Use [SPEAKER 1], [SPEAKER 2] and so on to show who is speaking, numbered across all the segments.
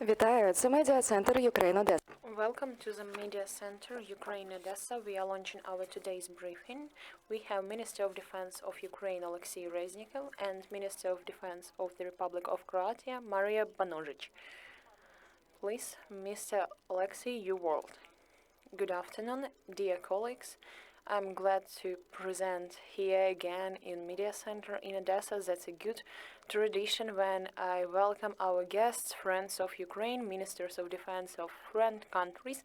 [SPEAKER 1] Вітаю, це медіа-центр Ukraine Odesa.
[SPEAKER 2] Welcome to the Media Center, Ukraine, Odessa. We are launching our today's briefing. We have Minister of Defense of Ukraine, Alexei Reznikov, and Minister of Defense of the Republic of Croatia, Maria Banožić. Please, Mr. Alexei, your word. Good afternoon, dear colleagues. I'm glad to present here again in Media Center in Odessa. That's a good tradition when I welcome our guests, friends of Ukraine, ministers of defense of friend countries,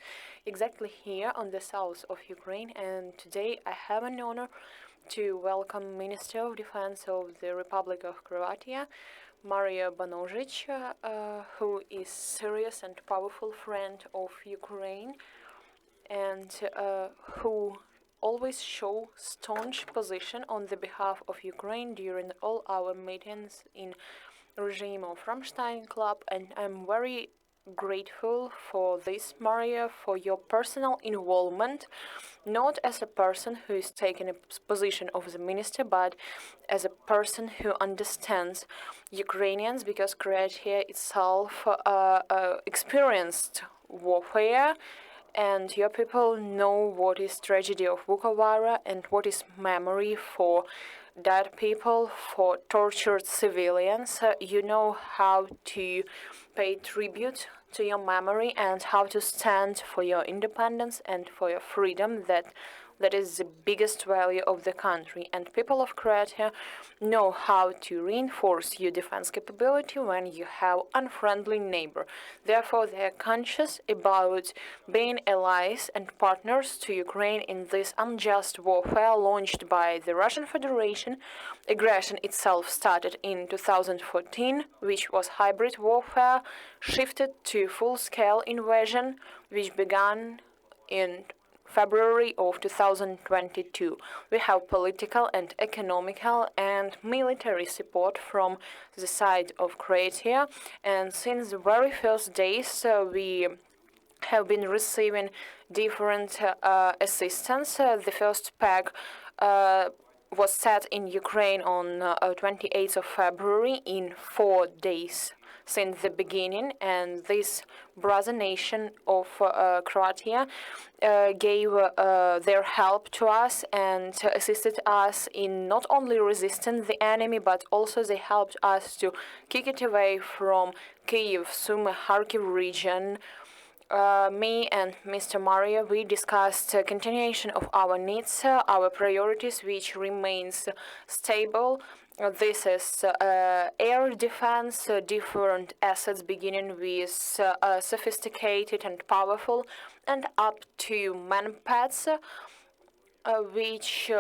[SPEAKER 2] exactly here on the south of Ukraine. And today I have an honor to welcome Minister of Defense of the Republic of Croatia, Maria Banožić, who is serious and powerful friend of Ukraine and who always show staunch position on the behalf of Ukraine during all our meetings in regime of Ramstein Club, and I'm very grateful for this, Maria, for your personal involvement, not as a person who is taking a position of the minister, but as a person who understands Ukrainians, because Croatia itself experienced warfare, and your people know what is tragedy of Vukovar and what is memory for dead people, for tortured civilians. You know how to pay tribute to your memory and how to stand for your independence and for your freedom. That is the biggest value of the country, and people of Croatia know how to reinforce your defense capability when you have unfriendly neighbor. Therefore, they are conscious about being allies and partners to Ukraine in this unjust warfare launched by the Russian Federation. Aggression itself started in 2014, which was hybrid warfare, shifted to full-scale invasion, which began in February of 2022. We have political and economical and military support from the side of Croatia, and since the very first days we have been receiving different assistance. The first pack was set in Ukraine on 28th of February in 4 days since the beginning, and this brother nation of Croatia gave their help to us and assisted us in not only resisting the enemy, but also they helped us to kick it away from Kyiv, Sumy, Kharkiv region. Me and Mr. Maria, we discussed continuation of our needs, our priorities, which remains stable. This is air defense, different assets beginning with sophisticated and powerful, and up to manpads, which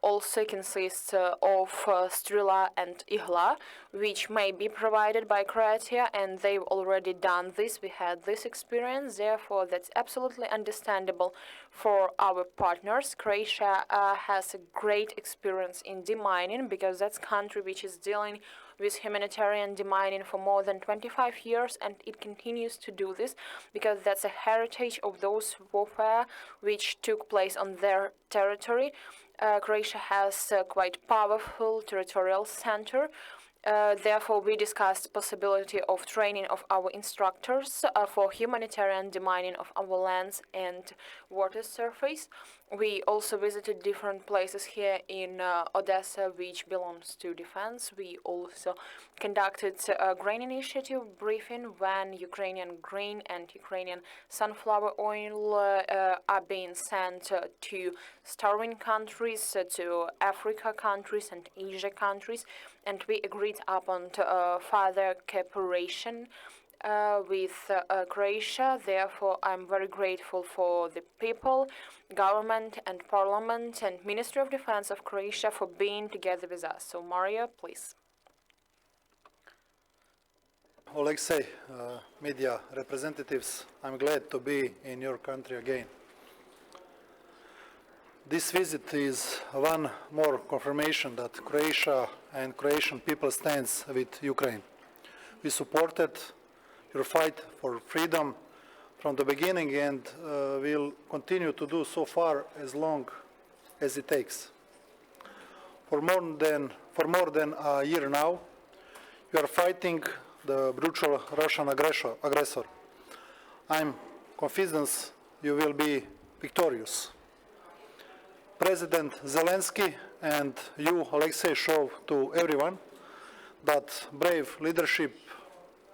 [SPEAKER 2] also consists of Strela and Igla, which may be provided by Croatia, and they've already done this. We had this experience, therefore that's absolutely understandable for our partners. Croatia has a great experience in demining, because that's a country which is dealing with humanitarian demining for more than 25 years, and it continues to do this because that's a heritage of those warfare which took place on their territory. Croatia has a quite powerful territorial center. Therefore, we discussed the possibility of training of our instructors for humanitarian demining of our lands and water surface. We also visited different places here in Odessa, which belongs to defense. We also conducted a grain initiative briefing when Ukrainian grain and Ukrainian sunflower oil are being sent to starving countries, to Africa countries and Asia countries, and we agreed upon further cooperation with Croatia. Therefore, I'm very grateful for the people, government and parliament and Ministry of Defense of Croatia for being together with us. So, Maria, please.
[SPEAKER 3] Alexei, media representatives, I'm glad to be in your country again. This visit is one more confirmation that Croatia and Croatian people stands with Ukraine. We supported your fight for freedom from the beginning and will continue to do so far as long as it takes. For more than a year now, you are fighting the brutal Russian aggressor. I'm confident you will be victorious. President Zelensky and you, Alexei, show to everyone that brave leadership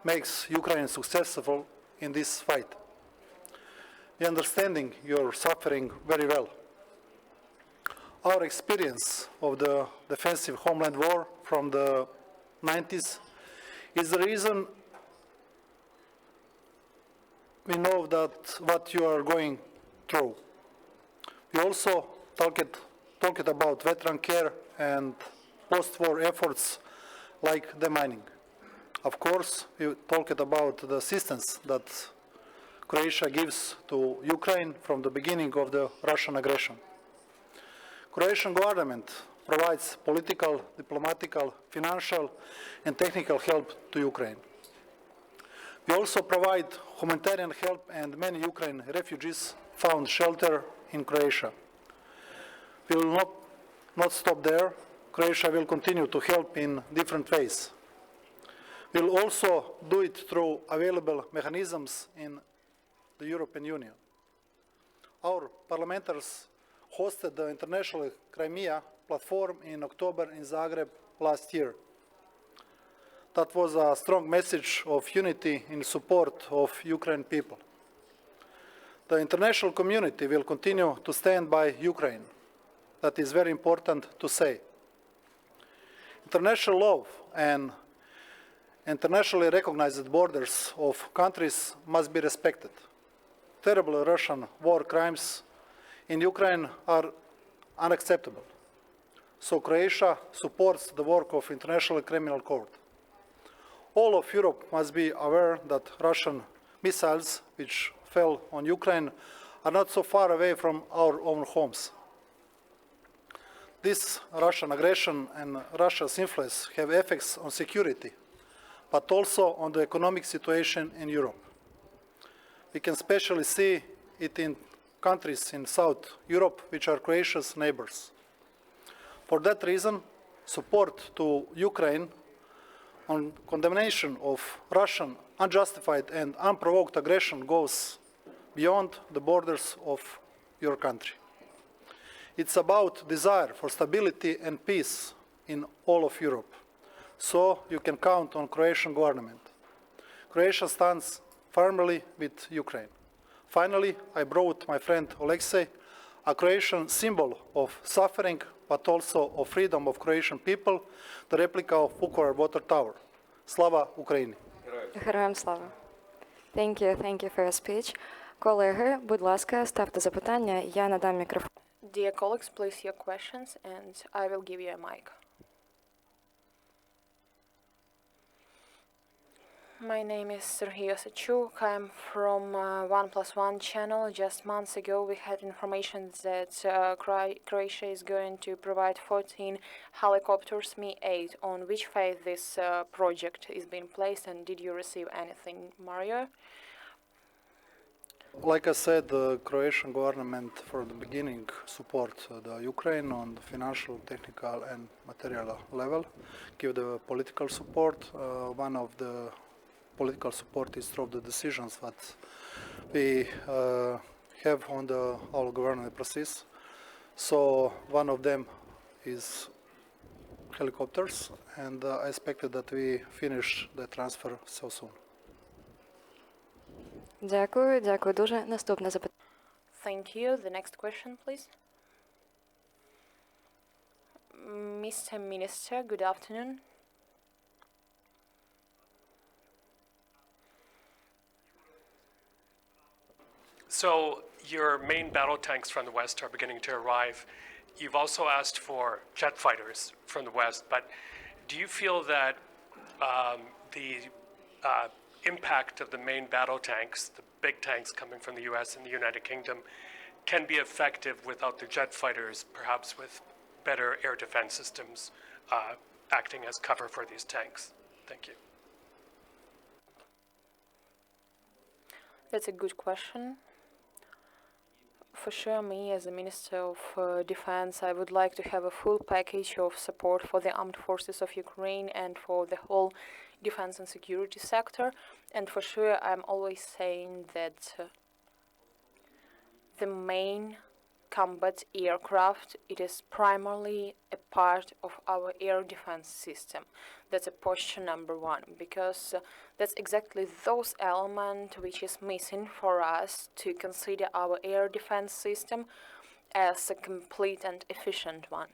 [SPEAKER 3] makes Ukraine successful in this fight. We understanding your suffering very well. Our experience of the defensive homeland war from the 90s is the reason we know that what you are going through. We also talked about veteran care and post-war efforts like demining. Of course, we talked about the assistance that Croatia gives to Ukraine from the beginning of the Russian aggression. Croatian government provides political, diplomatical, financial, and technical help to Ukraine. We also provide humanitarian help, and many Ukrainian refugees found shelter in Croatia. We will not stop there. Croatia will continue to help in different ways. We will also do it through available mechanisms in the European Union. Our parliamentarians hosted the International Crimea platform in October in Zagreb last year. That was a strong message of unity in support of Ukrainian people. The international community will continue to stand by Ukraine. That is very important to say. International law and internationally recognized borders of countries must be respected. Terrible Russian war crimes in Ukraine are unacceptable. So Croatia supports the work of International Criminal Court. All of Europe must be aware that Russian missiles which fell on Ukraine are not so far away from our own homes. This Russian aggression and Russia's influence have effects on security, but also on the economic situation in Europe. We can especially see it in countries in South Europe, which are Croatia's neighbors. For that reason, support to Ukraine on condemnation of Russian unjustified and unprovoked aggression goes beyond the borders of your country. It's about desire for stability and peace in all of Europe. So you can count on Croatian government. Croatia stands firmly with Ukraine. Finally, I brought my friend Alexei, a Croatian symbol of suffering, but also of freedom of Croatian people, the replica of Vukovar Water Tower. Slava Ukraini!
[SPEAKER 1] Героям слава. Thank you for your speech. Колеги, будь ласка, ставте запитання, я надам мікрофон.
[SPEAKER 2] Dear colleagues, place your questions and I will give you a mic. My name is Serhiy Osachuk. I'm from 1+1 channel. Just months ago we had information that Croatia is going to provide 14 helicopters Mi-8. On which phase this project is being placed, and did you receive anything, Mario?
[SPEAKER 3] Like I said, the Croatian government from the beginning support the Ukraine on the financial, technical and material level, give the political support. One of the political support is through the decisions that we have on our government process. So one of them is helicopters, and I expected that we finish the transfer so soon.
[SPEAKER 1] Дякую дуже. Наступне запитання.
[SPEAKER 2] Thank you. The next question, please. Mr. Minister, good afternoon.
[SPEAKER 4] So your main battle tanks from the West are beginning to arrive. You've also asked for jet fighters from the West, but do you feel that the impact of the main battle tanks, the big tanks coming from the US and the United Kingdom, can be effective without the jet fighters, perhaps with better air defense systems acting as cover for these tanks? Thank you.
[SPEAKER 2] That's a good question. For sure, me as a Minister of Defense, I would like to have a full package of support for the armed forces of Ukraine and for the whole defense and security sector. And for sure, I'm always saying that the main combat aircraft, it is primarily a part of our air defense system. That's a posture number one, because that's exactly those elements which is missing for us to consider our air defense system as a complete and efficient one.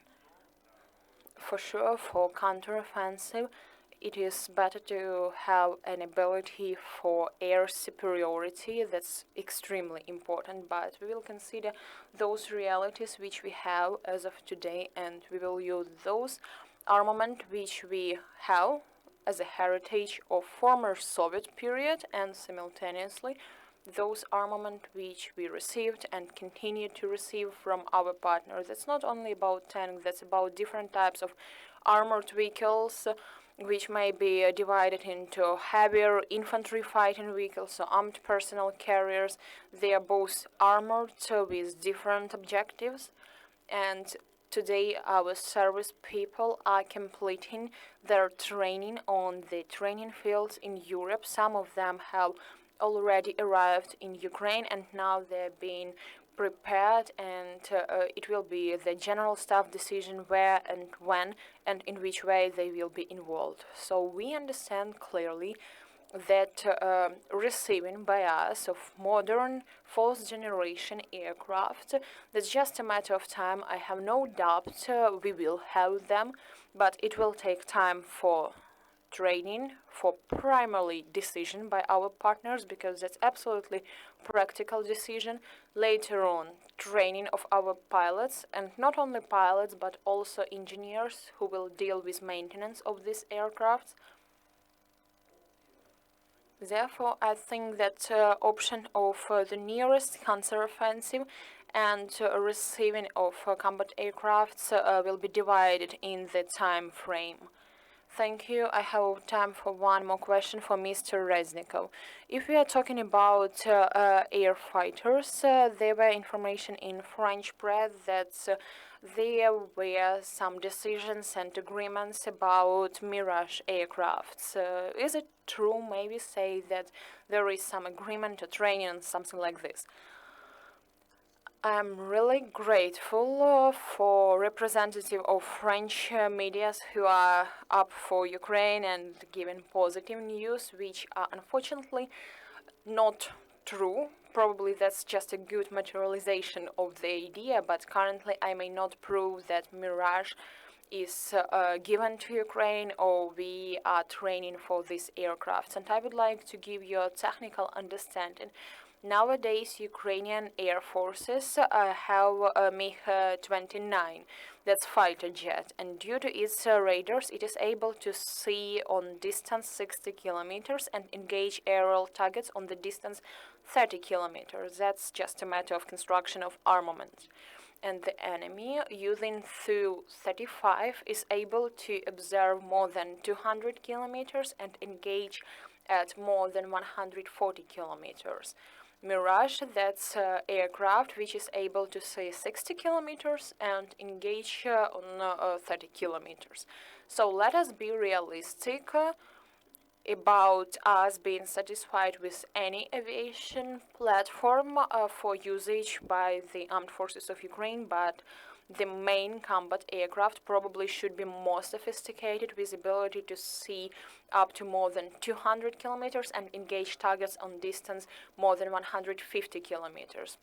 [SPEAKER 2] For sure, for counteroffensive, it is better to have an ability for air superiority. That's extremely important, but we will consider those realities which we have as of today, and we will use those armament which we have as a heritage of former Soviet period, and simultaneously those armament which we received and continue to receive from our partners. It's not only about tanks, that's about different types of armored vehicles, which may be divided into heavier infantry fighting vehicles, so armed personnel carriers. They are both armored with different objectives, and today our service people are completing their training on the training fields in Europe. Some of them have already arrived in Ukraine, and now they're being prepared, and it will be the general staff decision where and when and in which way they will be involved. So we understand clearly that receiving by us of modern fourth generation aircraft, that's just a matter of time. I have no doubt we will have them, but it will take time for training, for primarily decision by our partners, because that's absolutely practical decision. Later on, training of our pilots, and not only pilots but also engineers who will deal with maintenance of these aircrafts. Therefore, I think that option of the nearest counteroffensive and receiving of combat aircrafts will be divided in the time frame. Thank you. I have time for one more question for Mr. Reznikov. If we are talking about air fighters, there were information in French press that there were some decisions and agreements about Mirage aircrafts. Is it true? Maybe say that there is some agreement or training and something like this. I'm really grateful for representative of French medias who are up for Ukraine and giving positive news, which are unfortunately not true. Probably that's just a good materialization of the idea, but currently I may not prove that Mirage is given to Ukraine or we are training for these aircrafts. And I would like to give you a technical understanding. Nowadays, Ukrainian Air Forces have MiG-29, that's fighter jet, and due to its radars, it is able to see on distance 60 kilometers and engage aerial targets on the distance 30 kilometers. That's just a matter of construction of armament. And the enemy, using Su-35, is able to observe more than 200 kilometers and engage at more than 140 kilometers. Mirage, that's aircraft which is able to see 60 kilometers and engage on 30 kilometers. So let us be realistic about us being satisfied with any aviation platform for usage by the armed forces of Ukraine, but the main combat aircraft probably should be more sophisticated with ability to see up to more than 200 kilometers and engage targets on distance more than 150 kilometers.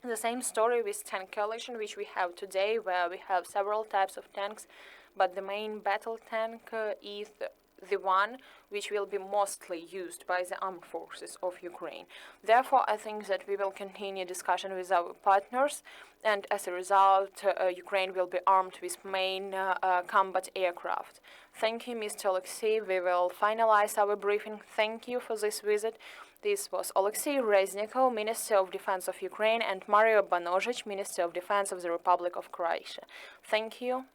[SPEAKER 2] The same story with tank coalition which we have today, where we have several types of tanks, but the main battle tank is the one which will be mostly used by the armed forces of Ukraine. Therefore, I think that we will continue discussion with our partners, and as a result, Ukraine will be armed with main combat aircraft. Thank you, Mr. Alexei. We will finalize our briefing. Thank you for this visit. This was Alexei Reznikov, Minister of Defense of Ukraine, and Mario Banozhic, Minister of Defense of the Republic of Croatia. Thank you.